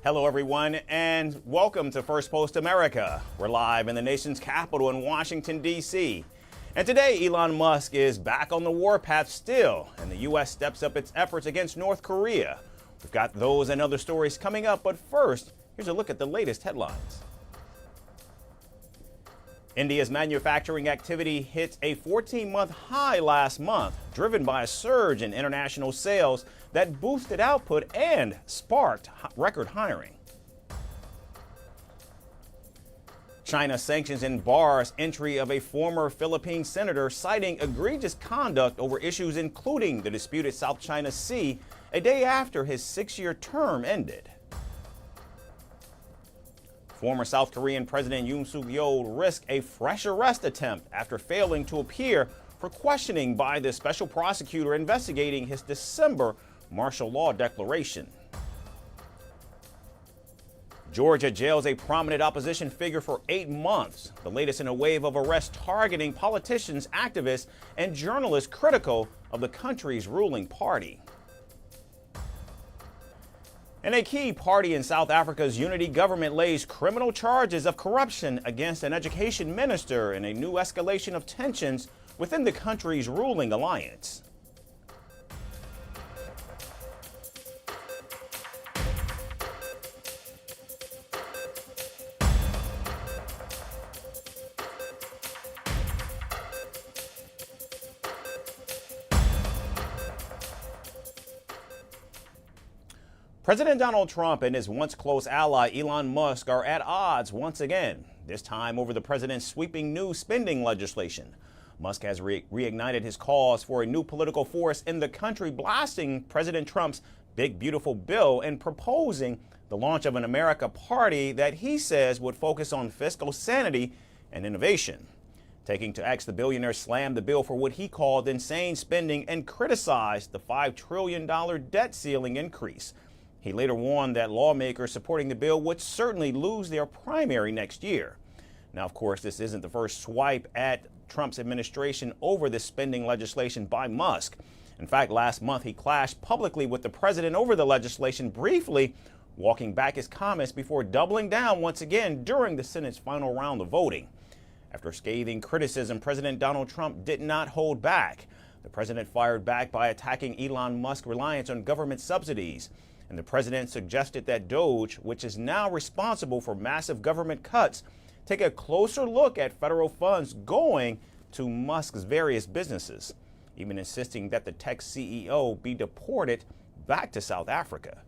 Hello, everyone, and welcome to Firstpost America. We're live in the nation's capital in Washington, D.C. And today, Elon Musk is back on the warpath still, and the U.S. steps up its efforts against North Korea. We've got those and other stories coming up, but first, here's a look at the latest headlines. India's manufacturing activity hit a 14-month high last month, driven by a surge in international sales that boosted output and sparked record hiring. China sanctions and bars entry of a former Philippine senator citing egregious conduct over issues including the disputed South China Sea a day after his 6-year term ended. Former South Korean President Yoon Suk-yeol risked a fresh arrest attempt after failing to appear for questioning by the special prosecutor investigating his December martial law declaration. Georgia jails a prominent opposition figure for 8 months, the latest in a wave of arrests targeting politicians, activists, and journalists critical of the country's ruling party. And a key party in South Africa's unity government lays criminal charges of corruption against an education minister in a new escalation of tensions within the country's ruling alliance. President Donald Trump and his once close ally Elon Musk are at odds once again, this time over the president's sweeping new spending legislation. Musk has reignited his cause for a new political force in the country, blasting President Trump's big, beautiful bill and proposing the launch of an America party that he says would focus on fiscal sanity and innovation. Taking to X, the billionaire slammed the bill for what he called insane spending and criticized the $5 trillion debt ceiling increase. He later warned that lawmakers supporting the bill would certainly lose their primary next year. Now, of course, this isn't the first swipe at Trump's administration over this spending legislation by Musk. In fact, last month he clashed publicly with the president over the legislation, briefly walking back his comments before doubling down once again during the Senate's final round of voting. After scathing criticism, President Donald Trump did not hold back. The president fired back by attacking Elon Musk's reliance on government subsidies. And the president suggested that DOGE, which is now responsible for massive government cuts, take a closer look at federal funds going to Musk's various businesses, even insisting that the tech CEO be deported back to South Africa.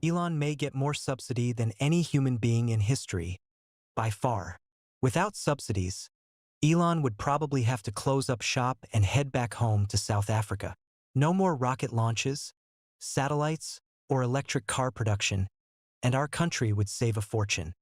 Elon may get more subsidy than any human being in history, by far. Without subsidies, Elon would probably have to close up shop and head back home to South Africa. No more rocket launches, satellites, or electric car production, and our country would save a fortune.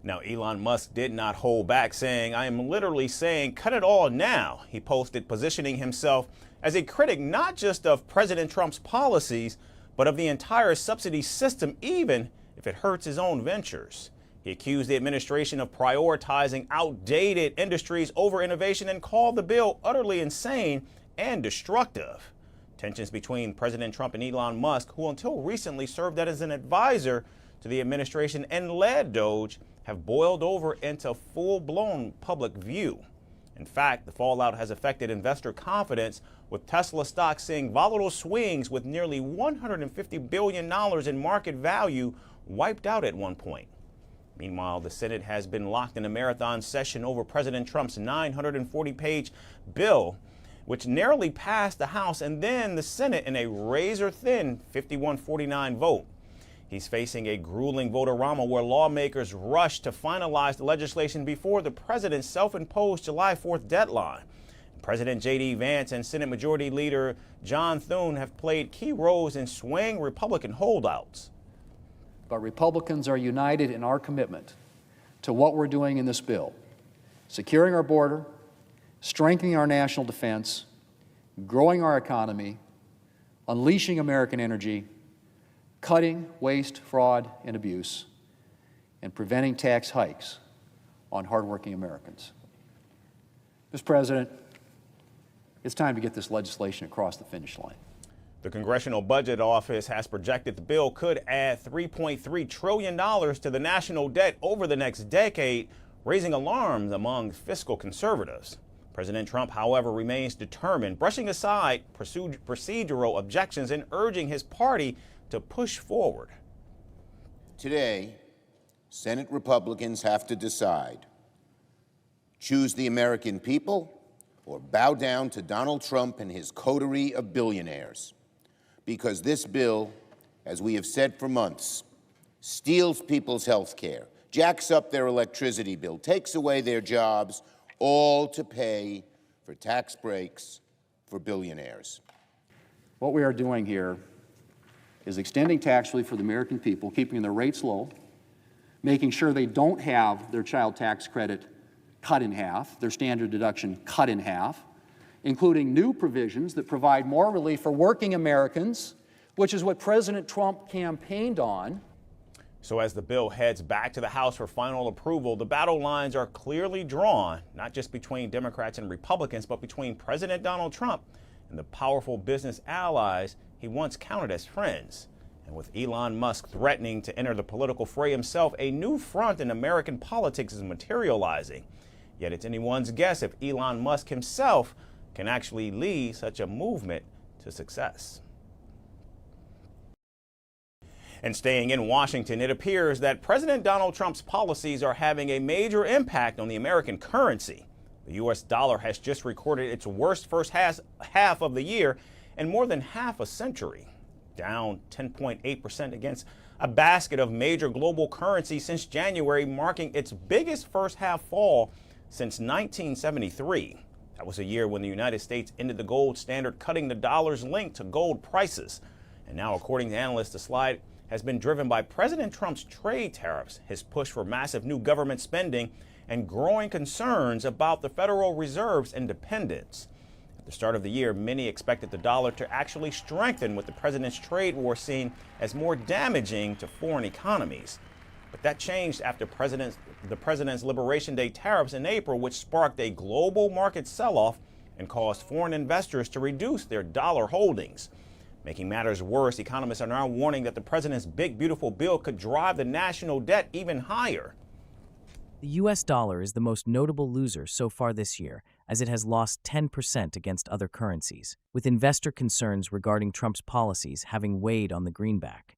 Now, Elon Musk did not hold back, saying, "I am literally saying cut it all now." He posted, positioning himself as a critic not just of President Trump's policies, but of the entire subsidy system, even if it hurts his own ventures. He accused the administration of prioritizing outdated industries over innovation and called the bill utterly insane and destructive. Tensions between President Trump and Elon Musk, who until recently served as an advisor to the administration and led DOGE, have boiled over into full-blown public view. In fact, the fallout has affected investor confidence, with Tesla stock seeing volatile swings with nearly $150 billion in market value wiped out at one point. Meanwhile, the Senate has been locked in a marathon session over President Trump's 940-page bill, which narrowly passed the House and then the Senate in a razor-thin 51-49 vote. He's facing a grueling vote-a-rama where lawmakers rush to finalize the legislation before the president's self-imposed July 4th deadline. President J.D. Vance and Senate Majority Leader John Thune have played key roles in swaying Republican holdouts. But Republicans are united in our commitment to what we're doing in this bill, securing our border, strengthening our national defense, growing our economy, unleashing American energy, cutting waste, fraud, and abuse, and preventing tax hikes on hardworking Americans. Mr. President, it's time to get this legislation across the finish line. The Congressional Budget Office has projected the bill could add $3.3 trillion to the national debt over the next decade, raising alarms among fiscal conservatives. President Trump, however, remains determined, brushing aside procedural objections and urging his party to push forward. Today, Senate Republicans have to decide: choose the American people or bow down to Donald Trump and his coterie of billionaires. Because this bill, as we have said for months, steals people's health care, jacks up their electricity bill, takes away their jobs, all to pay for tax breaks for billionaires. What we are doing here is extending tax relief for the American people, keeping their rates low, making sure they don't have their child tax credit cut in half, their standard deduction cut in half, including new provisions that provide more relief for working Americans, which is what President Trump campaigned on. So as the bill heads back to the House for final approval, the battle lines are clearly drawn, not just between Democrats and Republicans, but between President Donald Trump and the powerful business allies he once counted as friends. And with Elon Musk threatening to enter the political fray himself, a new front in American politics is materializing. Yet it's anyone's guess if Elon Musk himself can actually lead such a movement to success. And staying in Washington, it appears that President Donald Trump's policies are having a major impact on the American currency. The U.S. dollar has just recorded its worst first half of the year in more than half a century, down 10.8% against a basket of major global currencies since January, marking its biggest first half fall since 1973. That was a year when the United States ended the gold standard, cutting the dollar's link to gold prices. And now, according to analysts, the slide has been driven by President Trump's trade tariffs, his push for massive new government spending, and growing concerns about the Federal Reserve's independence. At the start of the year, many expected the dollar to actually strengthen, with the president's trade war seen as more damaging to foreign economies. But that changed after the president's Liberation Day tariffs in April, which sparked a global market sell-off and caused foreign investors to reduce their dollar holdings. Making matters worse, economists are now warning that the president's big, beautiful bill could drive the national debt even higher. The U.S. dollar is the most notable loser so far this year, as it has lost 10% against other currencies, with investor concerns regarding Trump's policies having weighed on the greenback.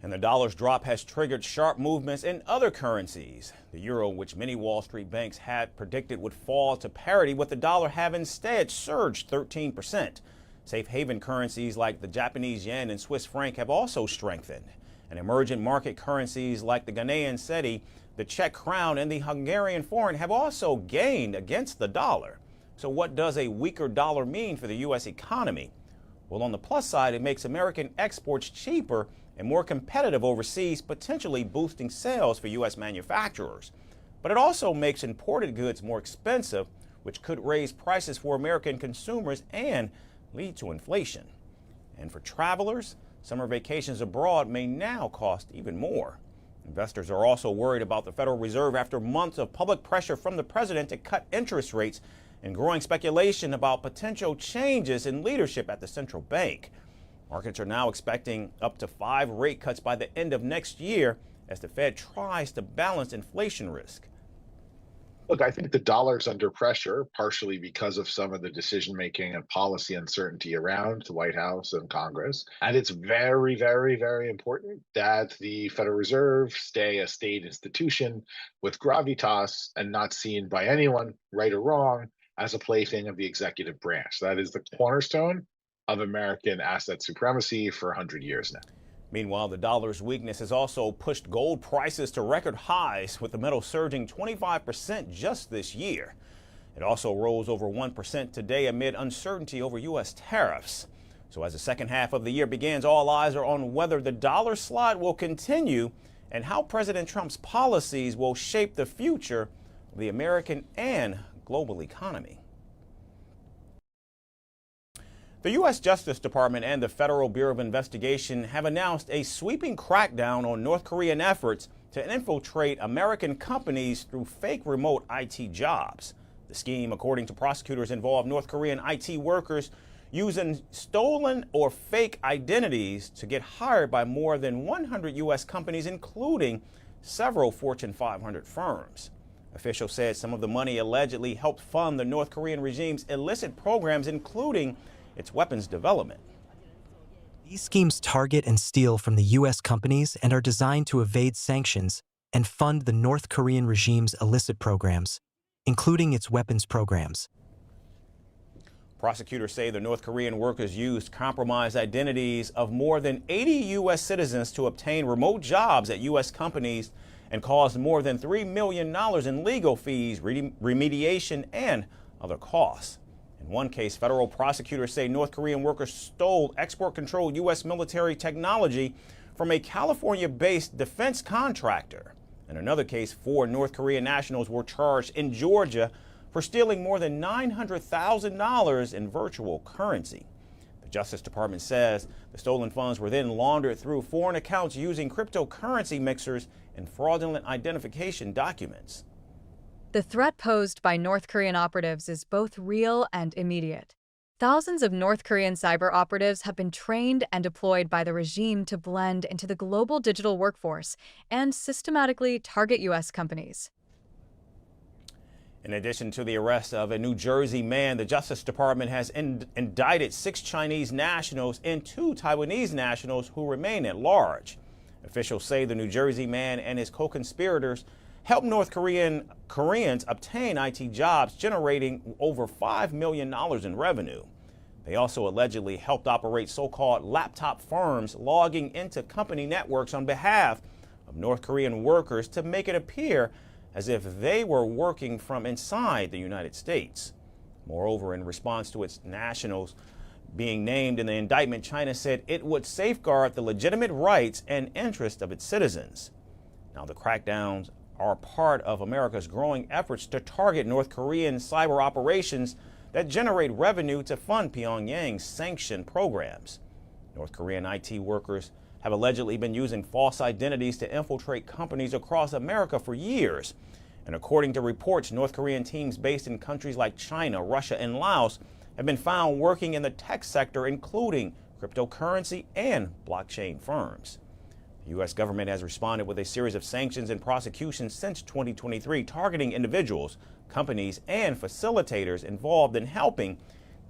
And the dollar's drop has triggered sharp movements in other currencies. The euro, which many Wall Street banks had predicted would fall to parity with the dollar, have instead surged 13%. Safe haven currencies like the Japanese yen and Swiss franc have also strengthened. And emergent market currencies like the Ghanaian cedi, the Czech crown, and the Hungarian forint have also gained against the dollar. So what does a weaker dollar mean for the U.S. economy? Well, on the plus side, it makes American exports cheaper and more competitive overseas, potentially boosting sales for U.S. manufacturers. But it also makes imported goods more expensive, which could raise prices for American consumers and lead to inflation. And for travelers, summer vacations abroad may now cost even more. Investors are also worried about the Federal Reserve after months of public pressure from the president to cut interest rates and growing speculation about potential changes in leadership at the central bank. Markets are now expecting up to 5 rate cuts by the end of next year as the Fed tries to balance inflation risk. Look, I think the dollar's under pressure, partially because of some of the decision-making and policy uncertainty around the White House and Congress. And it's very, very, very important that the Federal Reserve stay a state institution with gravitas and not seen by anyone, right or wrong, as a plaything of the executive branch. That is the cornerstone of American asset supremacy for 100 years now. Meanwhile, the dollar's weakness has also pushed gold prices to record highs, with the metal surging 25% just this year. It also rose over 1% today amid uncertainty over U.S. tariffs. So as the second half of the year begins, all eyes are on whether the dollar slide will continue and how President Trump's policies will shape the future of the American and global economy. The U.S. Justice Department and the Federal Bureau of Investigation have announced a sweeping crackdown on North Korean efforts to infiltrate American companies through fake remote IT jobs. The scheme, according to prosecutors, involved North Korean IT workers using stolen or fake identities to get hired by more than 100 U.S. companies, including several Fortune 500 firms. Officials said some of the money allegedly helped fund the North Korean regime's illicit programs, including its weapons development. These schemes target and steal from the U.S. companies and are designed to evade sanctions and fund the North Korean regime's illicit programs, including its weapons programs. Prosecutors say the North Korean workers used compromised identities of more than 80 U.S. citizens to obtain remote jobs at U.S. companies and caused more than $3 million in legal fees, remediation, and other costs. In one case, federal prosecutors say North Korean workers stole export-controlled U.S. military technology from a California-based defense contractor. In another case, 4 North Korean nationals were charged in Georgia for stealing more than $900,000 in virtual currency. The Justice Department says the stolen funds were then laundered through foreign accounts using cryptocurrency mixers and fraudulent identification documents. The threat posed by North Korean operatives is both real and immediate. Thousands of North Korean cyber operatives have been trained and deployed by the regime to blend into the global digital workforce and systematically target U.S. companies. In addition to the arrest of a New Jersey man, the Justice Department has indicted 6 Chinese nationals and 2 Taiwanese nationals who remain at large. Officials say the New Jersey man and his co-conspirators helped North Koreans obtain IT jobs, generating over $5 million in revenue. They also allegedly helped operate so-called laptop firms, logging into company networks on behalf of North Korean workers to make it appear as if they were working from inside the United States. Moreover, in response to its nationals being named in the indictment, China said it would safeguard the legitimate rights and interests of its citizens. Now, the crackdowns are part of America's growing efforts to target North Korean cyber operations that generate revenue to fund Pyongyang's sanctioned programs. North Korean IT workers have allegedly been using false identities to infiltrate companies across America for years. And according to reports, North Korean teams based in countries like China, Russia, and Laos have been found working in the tech sector, including cryptocurrency and blockchain firms. The U.S. government has responded with a series of sanctions and prosecutions since 2023, targeting individuals, companies, and facilitators involved in helping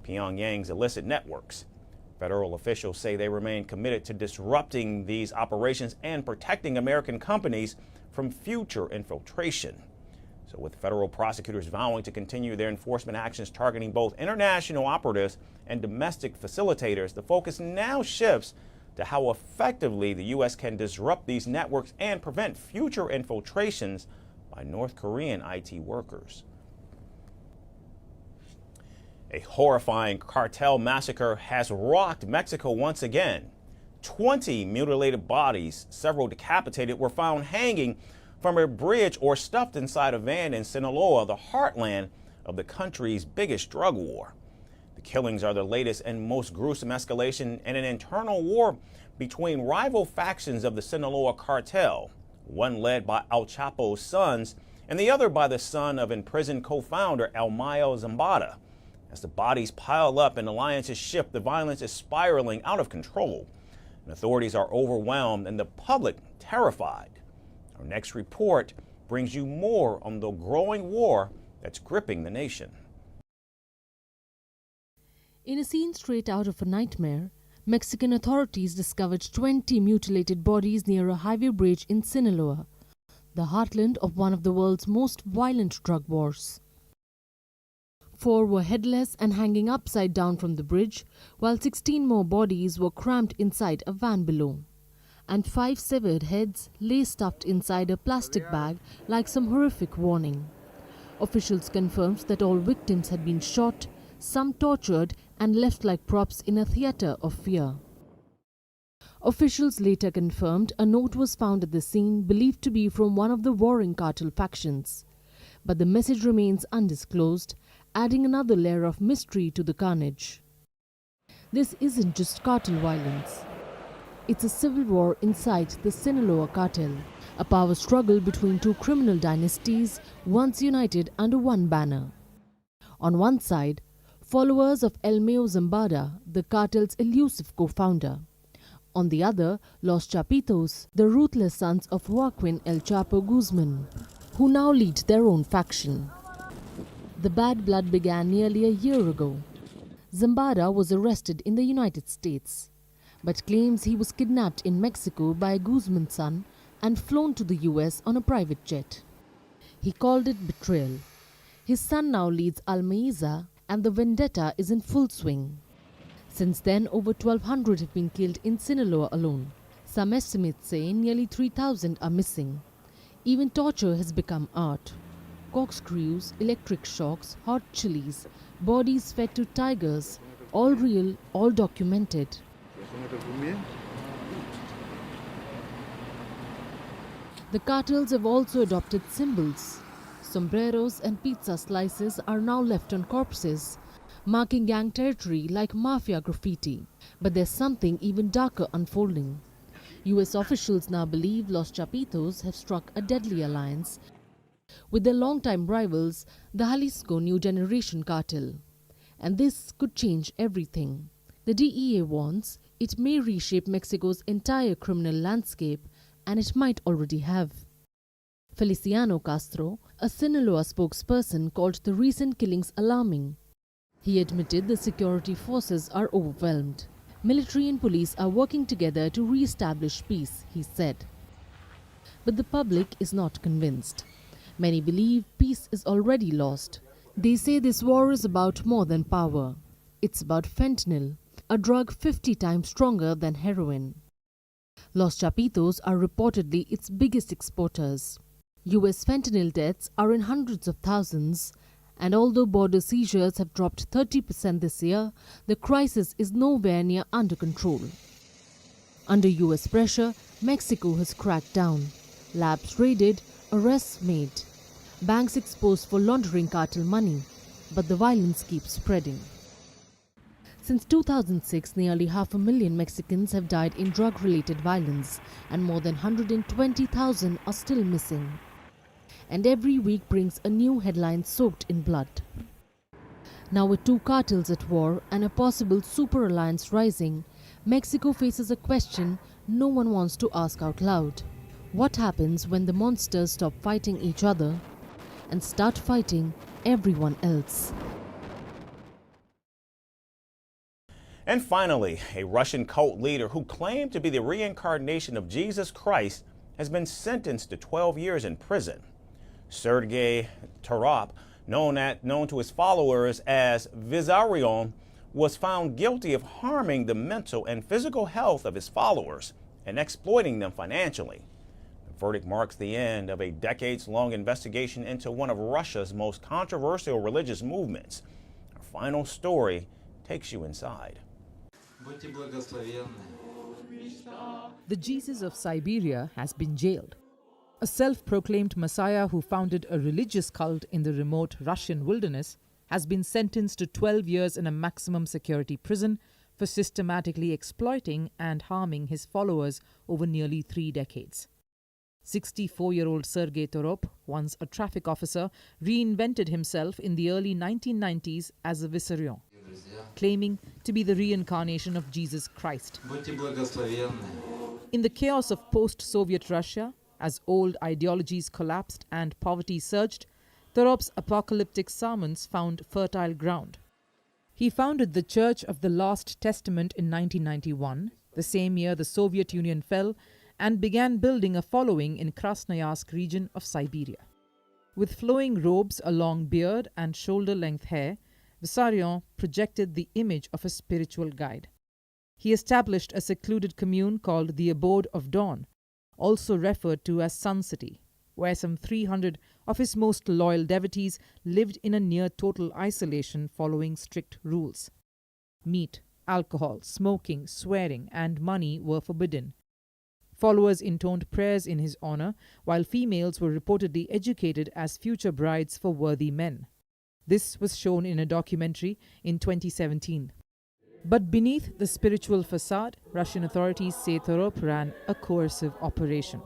Pyongyang's illicit networks. Federal officials say they remain committed to disrupting these operations and protecting American companies from future infiltration. So with federal prosecutors vowing to continue their enforcement actions targeting both international operatives and domestic facilitators, the focus now shifts to how effectively the U.S. can disrupt these networks and prevent future infiltrations by North Korean IT workers. A horrifying cartel massacre has rocked Mexico once again. 20 mutilated bodies, several decapitated, were found hanging from a bridge or stuffed inside a van in Sinaloa, the heartland of the country's biggest drug war. The killings are the latest and most gruesome escalation in an internal war between rival factions of the Sinaloa cartel, one led by El Chapo's sons and the other by the son of imprisoned co-founder El Mayo Zambada. As the bodies pile up and alliances shift, the violence is spiraling out of control. And authorities are overwhelmed and the public terrified. Our next report brings you more on the growing war that's gripping the nation. In a scene straight out of a nightmare, Mexican authorities discovered 20 mutilated bodies near a highway bridge in Sinaloa, the heartland of one of the world's most violent drug wars. 4 were headless and hanging upside down from the bridge, while 16 more bodies were crammed inside a van below. And 5 severed heads lay stuffed inside a plastic bag like some horrific warning. Officials confirmed that all victims had been shot, some tortured and left like props in a theater of fear. Officials later confirmed a note was found at the scene believed to be from one of the warring cartel factions. But the message remains undisclosed, adding another layer of mystery to the carnage. This isn't just cartel violence. It's a civil war inside the Sinaloa cartel, a power struggle between 2 criminal dynasties once united under one banner. On one side, followers of Elmeo Zambada, the cartel's elusive co-founder. On the other, Los Chapitos, the ruthless sons of Joaquin El Chapo Guzman, who now lead their own faction. The bad blood began nearly a year ago. Zambada was arrested in the United States, but claims he was kidnapped in Mexico by Guzman's son and flown to the US on a private jet. He called it betrayal. His son now leads Almeiza, and the vendetta is in full swing. Since then, over 1,200 have been killed in Sinaloa alone. Some estimates say nearly 3,000 are missing. Even torture has become art. Corkscrews, electric shocks, hot chilies, bodies fed to tigers, all real, all documented. The cartels have also adopted symbols. Sombreros and pizza slices are now left on corpses, marking gang territory like mafia graffiti. But there's something even darker unfolding. US officials now believe Los Chapitos have struck a deadly alliance with their longtime rivals, the Jalisco New Generation Cartel. And this could change everything. The DEA warns it may reshape Mexico's entire criminal landscape, and it might already have. Feliciano Castro, a Sinaloa spokesperson, called the recent killings alarming. He admitted the security forces are overwhelmed. Military and police are working together to re-establish peace, he said. But the public is not convinced. Many believe peace is already lost. They say this war is about more than power. It's about fentanyl, a drug 50 times stronger than heroin. Los Chapitos are reportedly its biggest exporters. US fentanyl deaths are in hundreds of thousands, and although border seizures have dropped 30% this year, the crisis is nowhere near under control. Under US pressure, Mexico has cracked down. Labs raided, arrests made. Banks exposed for laundering cartel money, but the violence keeps spreading. Since 2006, nearly 500,000 Mexicans have died in drug-related violence, and more than 120,000 are still missing. And every week brings a new headline soaked in blood. Now with two cartels at war and a possible super alliance rising, Mexico faces a question no one wants to ask out loud. What happens when the monsters stop fighting each other and start fighting everyone else? And finally, a Russian cult leader who claimed to be the reincarnation of Jesus Christ has been sentenced to 12 years in prison. Sergei Torop, known to his followers as Vizarion, was found guilty of harming the mental and physical health of his followers and exploiting them financially. The verdict marks the end of a decades-long investigation into one of Russia's most controversial religious movements. Our final story takes you inside. The Jesus of Siberia has been jailed. A self-proclaimed messiah who founded a religious cult in the remote Russian wilderness has been sentenced to 12 years in a maximum security prison for systematically exploiting and harming his followers over nearly 3 decades. 64-year-old Sergei Torop, once a traffic officer, reinvented himself in the early 1990s as a Vizarion, claiming to be the reincarnation of Jesus Christ. In the chaos of post-Soviet Russia, as old ideologies collapsed and poverty surged, Torop's apocalyptic sermons found fertile ground. He founded the Church of the Last Testament in 1991, the same year the Soviet Union fell, and began building a following in Krasnoyarsk region of Siberia. With flowing robes, a long beard, and shoulder-length hair, Vizarion projected the image of a spiritual guide. He established a secluded commune called the Abode of Dawn, also referred to as Sun City, where some 300 of his most loyal devotees lived in a near-total isolation following strict rules. Meat, alcohol, smoking, swearing, and money were forbidden. Followers intoned prayers in his honor, while females were reportedly educated as future brides for worthy men. This was shown in a documentary in 2017. But beneath the spiritual facade, Russian authorities say Torop ran a coercive operation,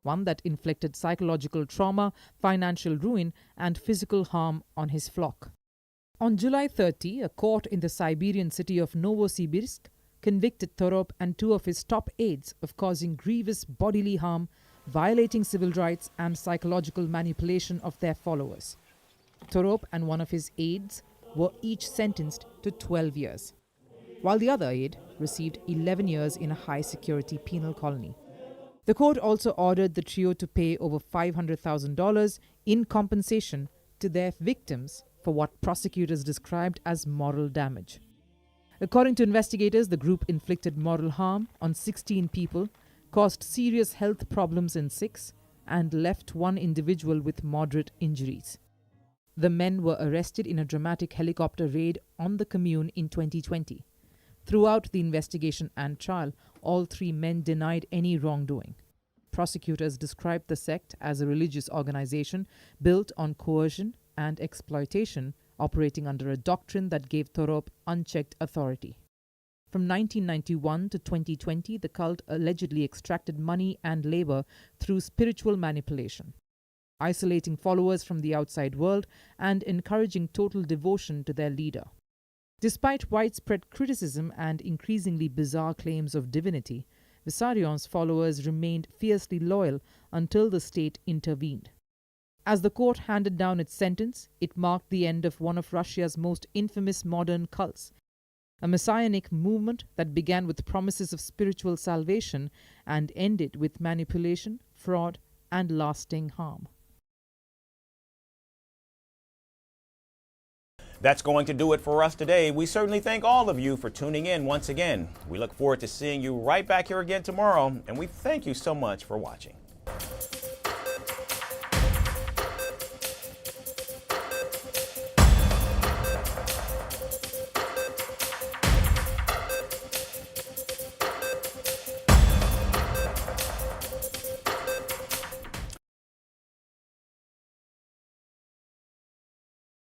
one that inflicted psychological trauma, financial ruin, and physical harm on his flock. On July 30, a court in the Siberian city of Novosibirsk convicted Torop and two of his top aides of causing grievous bodily harm, violating civil rights, and psychological manipulation of their followers. Torop and one of his aides were each sentenced to 12 years, while the other aide received 11 years in a high-security penal colony. The court also ordered the trio to pay over $500,000 in compensation to their victims for what prosecutors described as moral damage. According to investigators, the group inflicted moral harm on 16 people, caused serious health problems in 6, and left one individual with moderate injuries. The men were arrested in a dramatic helicopter raid on the commune in 2020. Throughout the investigation and trial, all 3 men denied any wrongdoing. Prosecutors described the sect as a religious organization built on coercion and exploitation, operating under a doctrine that gave Torop unchecked authority. From 1991 to 2020, the cult allegedly extracted money and labor through spiritual manipulation, isolating followers from the outside world and encouraging total devotion to their leader. Despite widespread criticism and increasingly bizarre claims of divinity, Vissarion's followers remained fiercely loyal until the state intervened. As the court handed down its sentence, it marked the end of one of Russia's most infamous modern cults, a messianic movement that began with promises of spiritual salvation and ended with manipulation, fraud, and lasting harm. That's going to do it for us today. We certainly thank all of you for tuning in once again. We look forward to seeing you right back here again tomorrow, and we thank you so much for watching.